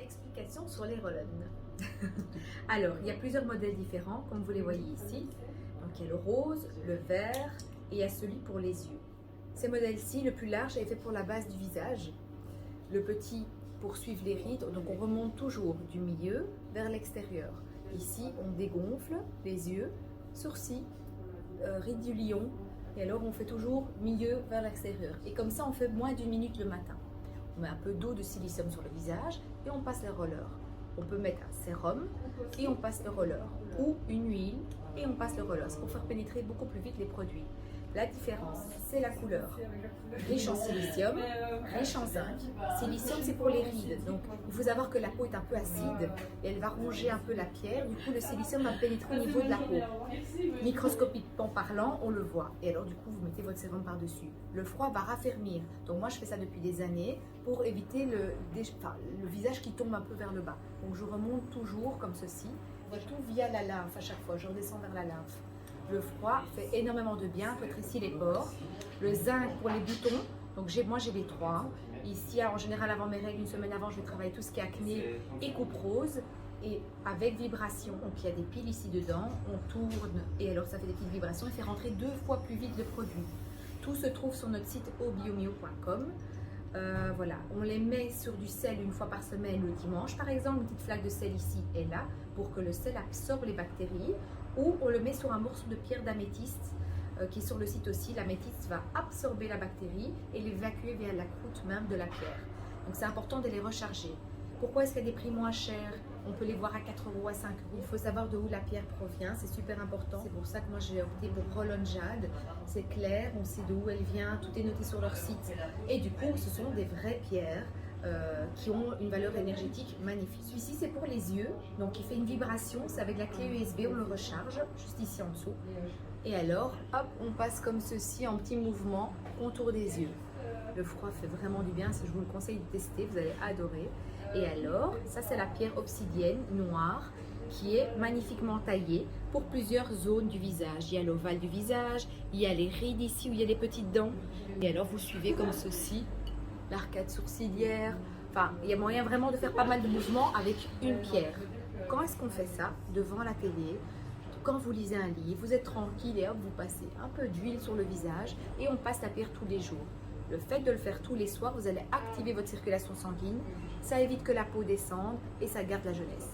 Explication sur les roll-on. Alors, il y a plusieurs modèles différents, comme vous les voyez ici. Donc, il y a le rose, le vert et il y a celui pour les yeux. Ces modèles-ci, le plus large est fait pour la base du visage. Le petit pour suivre les rides, donc on remonte toujours du milieu vers l'extérieur. Ici, on dégonfle les yeux, sourcils, rides du lion, et alors on fait toujours milieu vers l'extérieur. Et comme ça, on fait moins d'une minute le matin. On met un peu d'eau de silicium sur le visage et on passe le roller. On peut mettre un sérum et on passe le roller, ou une huile et on passe le roller. C'est pour faire pénétrer beaucoup plus vite les produits. La différence, c'est la couleur. Riche en silicium, riche en zinc. Silicium, c'est pour les rides. Donc, il faut savoir que la peau est un peu acide et elle va ronger un peu la pierre. Du coup, le silicium va pénétrer au niveau de la peau. Microscopiquement parlant, on le voit. Et alors, du coup, vous mettez votre sérum par-dessus. Le froid va raffermir. Donc, moi, je fais ça depuis des années pour éviter le visage qui tombe un peu vers le bas. Donc, je remonte toujours comme ceci. Et tout via la lymphe à chaque fois. Je redescends vers la lymphe. Le froid fait énormément de bien, rétrécit les pores. Le zinc pour les boutons, donc moi j'ai les trois. Ici, en général, avant mes règles, une semaine avant, je vais travailler tout ce qui est acné et coupe rose. Et avec vibration, donc il y a des piles ici dedans, on tourne et alors ça fait des petites vibrations et fait rentrer 2 fois plus vite le produit. Tout se trouve sur notre site obiomio.com. Voilà, on les met sur du sel une fois par semaine le dimanche par exemple, une petite flaque de sel ici et là pour que le sel absorbe les bactéries, ou on le met sur un morceau de pierre d'améthyste qui est sur le site aussi. L'améthyste va absorber la bactérie et l'évacuer vers la croûte même de la pierre. Donc c'est important de les recharger. Pourquoi est-ce qu'il y a des prix moins chers? On peut les voir à 4 €, à 5 €. Il faut savoir de où la pierre provient, c'est super important. C'est pour ça que moi j'ai opté pour Roll-on Jade. C'est clair, on sait d'où elle vient, tout est noté sur leur site. Et du coup, ce sont des vraies pierres qui ont une valeur énergétique magnifique. Celui-ci, c'est pour les yeux, donc il fait une vibration, c'est avec la clé USB, on le recharge, juste ici en dessous. Et alors, hop, on passe comme ceci en petit mouvement, contour des yeux. Le froid fait vraiment du bien, je vous le conseille de tester, vous allez adorer. Et alors, ça c'est la pierre obsidienne noire qui est magnifiquement taillée pour plusieurs zones du visage. Il y a l'ovale du visage, il y a les rides ici où il y a les petites dents. Et alors vous suivez comme ceci, l'arcade sourcilière. Enfin, il y a moyen vraiment de faire pas mal de mouvements avec une pierre. Quand est-ce qu'on fait ça? Devant la télé. Quand vous lisez un livre, vous êtes tranquille et hop, vous passez un peu d'huile sur le visage et on passe la pierre tous les jours. Le fait de le faire tous les soirs, vous allez activer votre circulation sanguine, ça évite que la peau descende et ça garde la jeunesse.